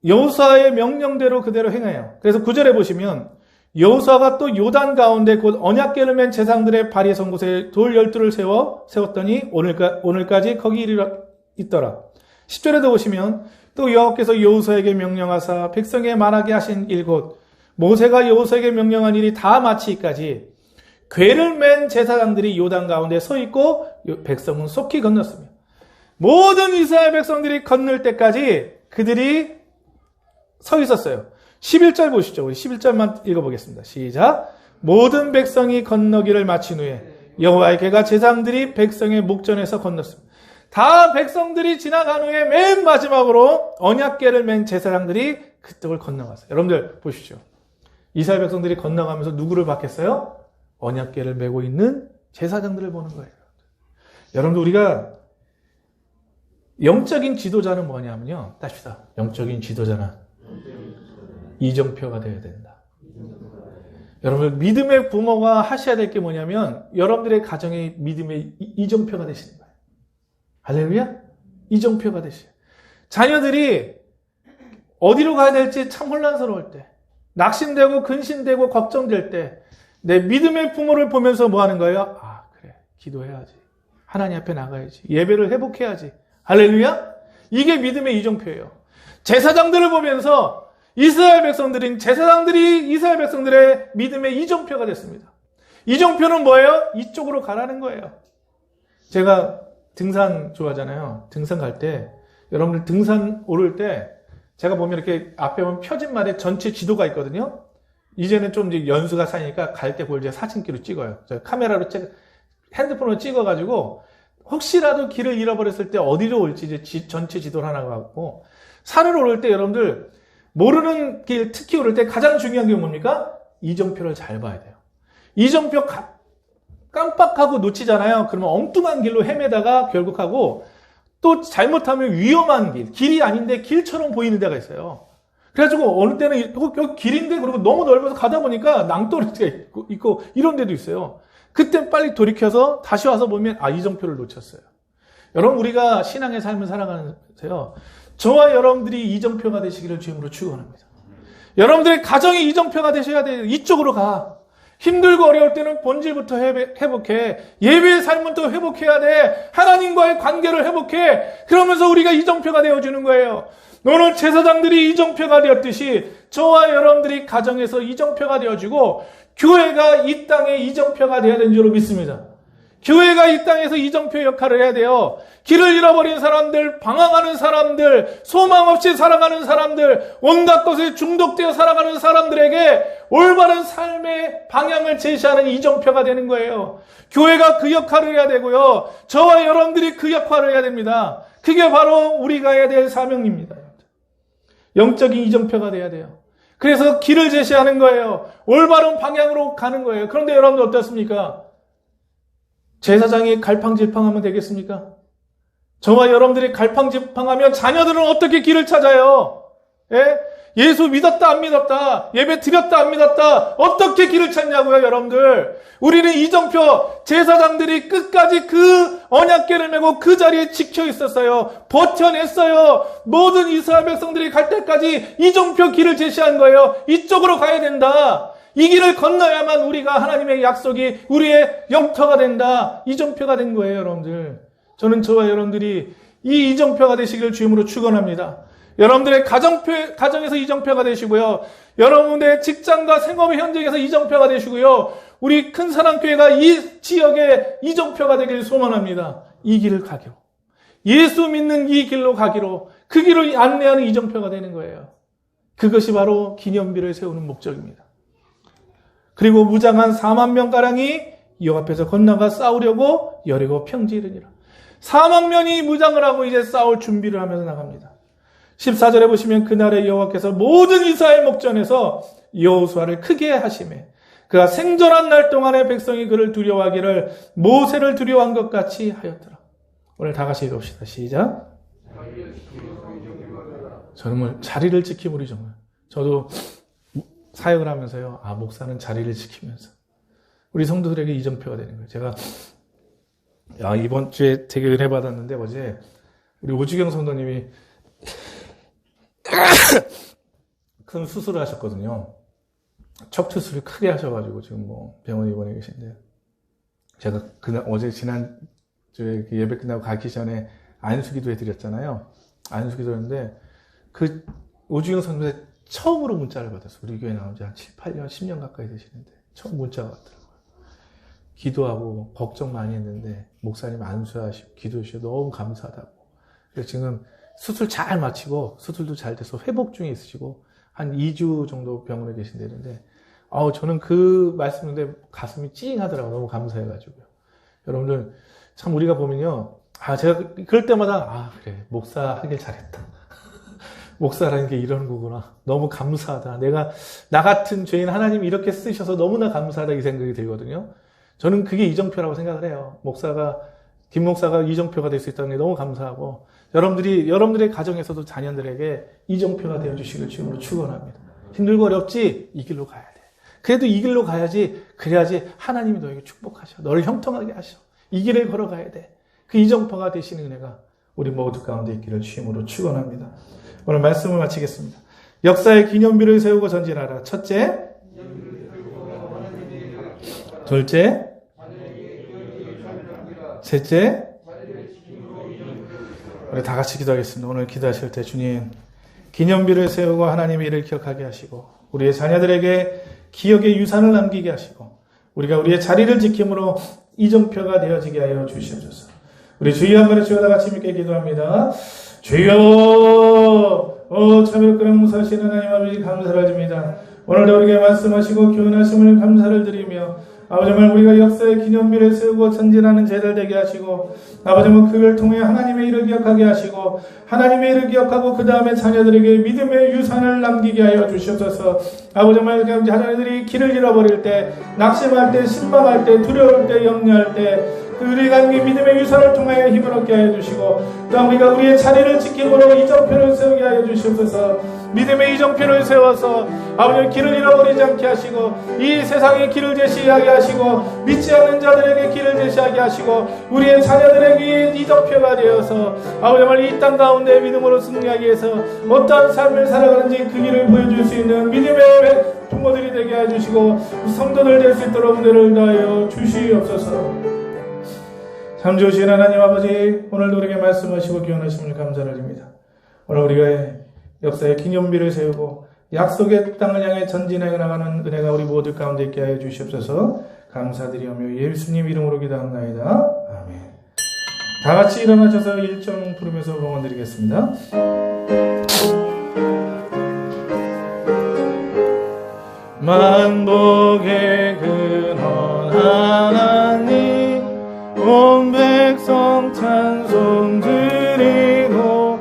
여호수아의 명령대로 그대로 행해요. 그래서 9절에 보시면 여호수아가 또 요단 가운데 곧 언약궤를 맨 제사장들의 발이 선 곳에 돌 12를 세웠더니 오늘까지 거기 있더라. 10절에도 보시면 또 여호와께서 여호수아에게 명령하사 백성에 말하게 하신 일곳 모세가 여호수아에게 명령한 일이 다 마치기까지 궤를 맨 제사장들이 요단 가운데 서 있고 백성은 속히 건넜습니다. 모든 이스라엘 백성들이 건널 때까지 그들이 서 있었어요. 11절 보시죠. 우리 11절만 읽어보겠습니다. 시작. 모든 백성이 건너기를 마친 후에 여호와의 궤가 제사장들이 백성의 목전에서 건넜습니다. 다 백성들이 지나간 후에 맨 마지막으로 언약궤를 맨 제사장들이 그쪽을 건너갔어요. 여러분들 보십시오. 이스라엘 백성들이 건너가면서 누구를 봤겠어요? 언약궤를 메고 있는 제사장들을 보는 거예요. 여러분들 우리가 영적인 지도자는 뭐냐면요. 따십시다. 영적인 지도자는 이정표가 되어야 된다. 여러분, 믿음의 부모가 하셔야 될 게 뭐냐면 여러분들의 가정의 믿음의 이정표가 되시는 거예요. 할렐루야? 이정표가 되셔요. 자녀들이 어디로 가야 될지 참 혼란스러울 때, 낙심되고 근심되고 걱정될 때 내 믿음의 부모를 보면서 뭐 하는 거예요? 아, 그래. 기도해야지. 하나님 앞에 나가야지. 예배를 회복해야지. 할렐루야? 이게 믿음의 이정표예요. 제사장들을 보면서 제사장들이 이스라엘 백성들의 믿음의 이정표가 됐습니다. 이정표는 뭐예요? 이쪽으로 가라는 거예요. 제가 등산 좋아하잖아요. 등산 갈 때, 여러분들 등산 오를 때, 제가 보면 이렇게 앞에 보면 표진말에 전체 지도가 있거든요. 이제는 좀 이제 연수가 쌓이니까 갈 때 그걸 이제 사진기로 찍어요. 핸드폰으로 찍어가지고, 혹시라도 길을 잃어버렸을 때 어디로 올지 이제 전체 지도를 하나 갖고, 산을 오를 때 여러분들, 모르는 길 특히 오를 때 가장 중요한 게 뭡니까? 이정표를 잘 봐야 돼요. 이정표 깜빡하고 놓치잖아요. 그러면 엉뚱한 길로 헤매다가 결국 하고 또 잘못하면 위험한 길이 아닌데 길처럼 보이는 데가 있어요. 그래가지고 어느 때는 여기 길인데 그리고 너무 넓어서 가다 보니까 낭떠러지가 있고 이런 데도 있어요. 그때 빨리 돌이켜서 다시 와서 보면 이정표를 놓쳤어요. 여러분, 우리가 신앙의 삶을 살아가면서요. 저와 여러분들이 이정표가 되시기를 주님으로 축원합니다. 여러분들의 가정이 이정표가 되셔야 돼요. 이쪽으로 가. 힘들고 어려울 때는 본질부터 회복해. 예배의 삶부터 회복해야 돼. 하나님과의 관계를 회복해. 그러면서 우리가 이정표가 되어주는 거예요. 오늘 제사장들이 이정표가 되었듯이 저와 여러분들이 가정에서 이정표가 되어주고 교회가 이 땅에 이정표가 되어야 되는 줄로 믿습니다. 교회가 이 땅에서 이정표 역할을 해야 돼요. 길을 잃어버린 사람들, 방황하는 사람들, 소망 없이 살아가는 사람들, 온갖 것에 중독되어 살아가는 사람들에게 올바른 삶의 방향을 제시하는 이정표가 되는 거예요. 교회가 그 역할을 해야 되고요. 저와 여러분들이 그 역할을 해야 됩니다. 그게 바로 우리가 해야 될 사명입니다. 영적인 이정표가 돼야 돼요. 그래서 길을 제시하는 거예요. 올바른 방향으로 가는 거예요. 그런데 여러분들 어떻습니까? 제사장이 갈팡질팡하면 되겠습니까? 저와 여러분들이 갈팡질팡하면 자녀들은 어떻게 길을 찾아요? 예? 예수 믿었다 안 믿었다, 예배 드렸다 안 믿었다, 어떻게 길을 찾냐고요, 여러분들. 우리는 이정표, 제사장들이 끝까지 그 언약궤를 메고 그 자리에 지켜 있었어요. 버텨냈어요. 모든 이스라엘 백성들이 갈 때까지 이정표 길을 제시한 거예요. 이쪽으로 가야 된다. 이 길을 건너야만 우리가 하나님의 약속이 우리의 영토가 된다. 이정표가 된 거예요, 여러분들. 저는 저와 여러분들이 이 이정표가 되시기를 주님으로 축원합니다. 여러분들의 가정에서 이정표가 되시고요. 여러분의 직장과 생업의 현장에서 이정표가 되시고요. 우리 큰 사랑교회가 이 지역의 이정표가 되기를 소망합니다. 이 길을 가기로. 예수 믿는 이 길로 가기로. 그 길을 안내하는 이정표가 되는 거예요. 그것이 바로 기념비를 세우는 목적입니다. 그리고 무장한 4만 명가량이 여호와 앞에서 건너가 싸우려고 여리고 평지 이르니라. 4만 명이 무장을 하고 이제 싸울 준비를 하면서 나갑니다. 14절에 보시면 그날에 여호와께서 모든 이스라엘 목전에서 여호수아를 크게 하시매 그가 생존한 날 동안에 백성이 그를 두려워하기를 모세를 두려워한 것 같이 하였더라. 오늘 다 같이 읽읍시다. 시작. 저는 자리를 지킴으로 정말 저도 사역을 하면서요. 목사는 자리를 지키면서 우리 성도들에게 이정표가 되는 거예요. 제가 이번 주에 되게 은혜 받았는데 어제 우리 오주경 성도님이 큰 수술을 하셨거든요. 척추술을 크게 하셔가지고 지금 병원에 입원해 계신데 제가 어제 지난주에 예배 끝나고 가기 전에 안수기도 해드렸잖아요. 안수기도 했는데 그 오주경 성도님 처음으로 문자를 받았어요. 우리 교회 나온 지 한 7, 8년, 10년 가까이 되시는데 처음 문자가 왔더라고요. 기도하고 걱정 많이 했는데 목사님 안수하시고 기도해 주셔서 너무 감사하다고. 그래서 지금 수술 잘 마치고 수술도 잘 돼서 회복 중에 있으시고 한 2주 정도 병원에 계신다는데 저는 그 말씀인데 가슴이 찡하더라고요. 너무 감사해가지고요. 여러분들 참 우리가 보면요. 제가 그럴 때마다 그래 목사 하길 잘했다. 목사라는 게 이런 거구나. 너무 감사하다. 나 같은 죄인 하나님 이렇게 쓰셔서 너무나 감사하다 이 생각이 들거든요. 저는 그게 이정표라고 생각을 해요. 목사가 김 목사가 이정표가 될 수 있다는 게 너무 감사하고, 여러분들의 가정에서도 자녀들에게 이정표가 되어주시길 주님으로 축원합니다. 힘들고 어렵지? 이 길로 가야 돼. 그래도 이 길로 가야지, 그래야지 하나님이 너에게 축복하셔. 너를 형통하게 하셔. 이 길을 걸어가야 돼. 그 이정표가 되시는 은혜가 우리 모두 가운데 있기를 주님으로 축원합니다. 오늘 말씀을 마치겠습니다. 역사의 기념비를 세우고 전진하라. 첫째, 둘째, 셋째, 우리 다 같이 기도하겠습니다. 오늘 기도하실 때 주님, 기념비를 세우고 하나님의 일을 기억하게 하시고 우리의 자녀들에게 기억의 유산을 남기게 하시고 우리가 우리의 자리를 지킴으로 이정표가 되어지게 하여 주시옵소서. 우리 주여 한번에 주여 다 같이 믿게 기도합니다. 주여, 참여를 무사하시는 하나님 아버지 감사를 드립니다. 오늘도 우리에게 말씀하시고 교훈하심을 감사를 드리며 아버지 정말 우리가 역사의 기념비를 세우고 전진하는 제들 되게 하시고 아버지 정말 그걸 통해 하나님의 일을 기억하게 하시고 하나님의 일을 기억하고 그 다음에 자녀들에게 믿음의 유산을 남기게 하여 주시옵소서. 아버지 정말 자녀들이 길을 잃어버릴 때, 낙심할 때, 신방할 때, 두려울 때, 염려할 때 우리가 믿음의 유산을 통하여 힘을 얻게 하여 주시고 또 우리가 우리의 자리를 지킴으로 이정표를 세우게 하여 주시옵소서. 믿음의 이정표를 세워서 아버지 길을 잃어버리지 않게 하시고 이 세상의 길을 제시하게 하시고 믿지 않는 자들에게 길을 제시하게 하시고 우리의 자녀들에게 이정표가 되어서 아버지 정말 이 땅 가운데 믿음으로 승리하기 위해서 어떠한 삶을 살아가는지 그 길을 보여줄 수 있는 믿음의 부모들이 되게 해주시고 성도들 될 수 있도록 은혜를 다하여 주시옵소서. 참 좋으신 하나님 아버지, 오늘도 우리에게 말씀하시고 기원하심을 감사를 드립니다. 오늘 우리가 역사의 기념비를 세우고 약속의 땅을 향해 전진해 나가는 은혜가 우리 모두 가운데 있게 하여 주시옵소서. 감사드리오며 예수님 이름으로 기도합나이다. 아멘. 다 같이 일어나셔서 1점 부르면서 응원 드리겠습니다. 만복의 근원 하나님, 온 백성 찬송 드리고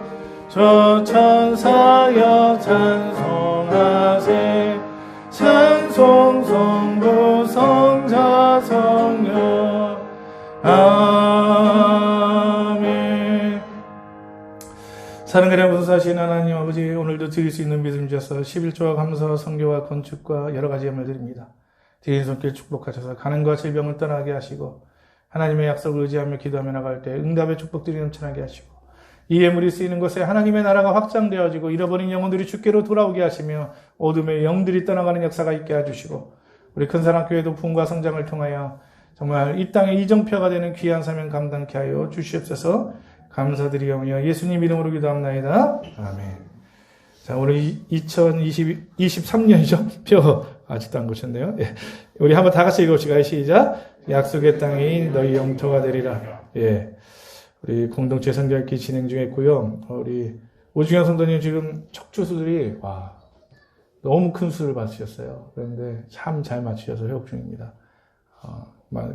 저 천사여 찬송하세. 찬송 성부 성자 성령 아멘. 사랑하는 무사하신 하나님 아버지, 오늘도 드릴 수 있는 믿음 주셔서 11조와 감사와 성교와 건축과 여러 가지 예물 드립니다. 드린 손길 축복하셔서 가난과 질병을 떠나게 하시고 하나님의 약속을 의지하며 기도하며 나갈 때 응답의 축복들이 넘쳐나게 하시고 이 예물이 쓰이는 곳에 하나님의 나라가 확장되어지고 잃어버린 영혼들이 주께로 돌아오게 하시며 어둠의 영들이 떠나가는 역사가 있게 해주시고 우리 큰사랑교회도 부흥과 성장을 통하여 정말 이 땅의 이정표가 되는 귀한 사명 감당케 하여 주시옵소서. 감사드리오며 예수님 이름으로 기도합나이다. 아멘. 자, 오늘 2023년이죠? 표 아직도 안 고쳤네요. 예. 우리 한번 다 같이 읽어봅시다. 시작. 약속의 땅이 너희 영토가 되리라. 예. 우리 공동체 성경읽기 진행 중에 있고요. 우리 오중영 성도님 지금 척추수들이 너무 큰 수를 받으셨어요. 그런데 참 잘 맞추셔서 회복 중입니다.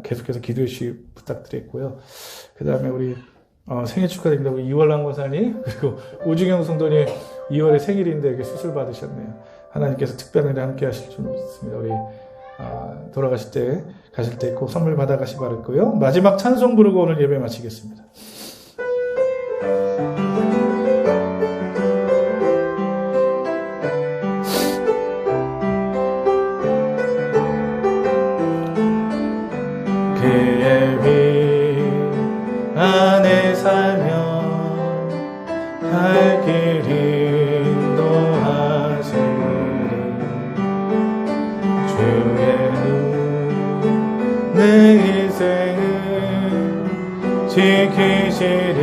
계속해서 기도해 주시 부탁드렸고요. 그 다음에 우리 생일 축하드립니다. 우리 이월랑 권사님 그리고 오중영 성도님 2월에 생일인데 이렇게 수술 받으셨네요. 하나님께서 특별한 일에 함께 하실 줄 믿습니다. 우리 돌아가실 때 가실 때 꼭 선물 받아가시 바랐고요. 마지막 찬송 부르고 오늘 예배 마치겠습니다. 그의 빛 안에 살며 갈 길 인도하시리. 주의 내 인생을 지키시리.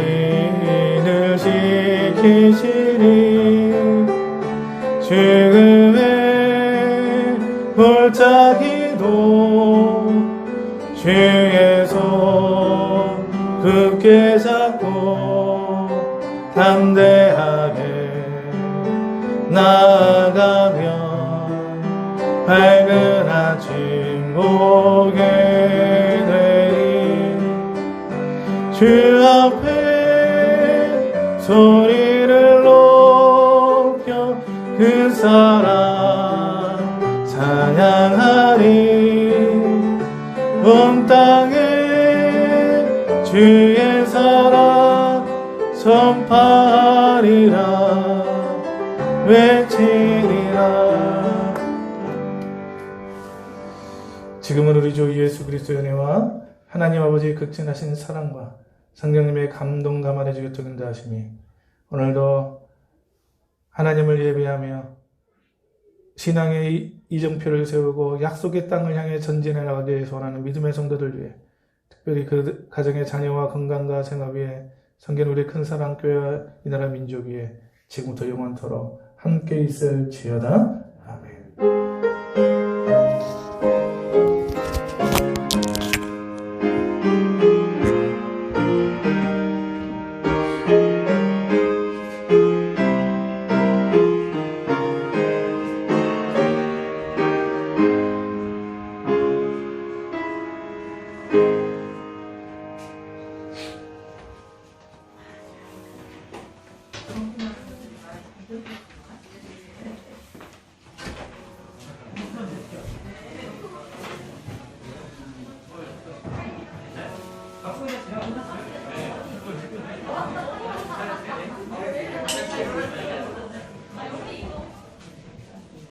늘 지키시리. 죽음의 골짜기도 주의 손 굳게 잡고 담대하게 나아가며 밝은 아침 보게 되리. 주 앞에 소리를 높여 그 사랑 찬양하리. 온 땅에 주의 찬양하리라 외치리라. 지금은 우리 주 예수 그리스도의 은혜와 하나님 아버지의 극진하신 사랑과 성령님의 감동 감화를 주게 되는다 하심이 오늘도 하나님을 예배하며 신앙의 이정표를 세우고 약속의 땅을 향해 전진해 나가기 소원하는 믿음의 성도들 위해 특별히 그 가정의 자녀와 건강과 생업 위에 성경 우리 큰 사랑 교회와 이 나라 민족 위에 지금부터 영원토록 함께 있을지어다. 아멘. 아,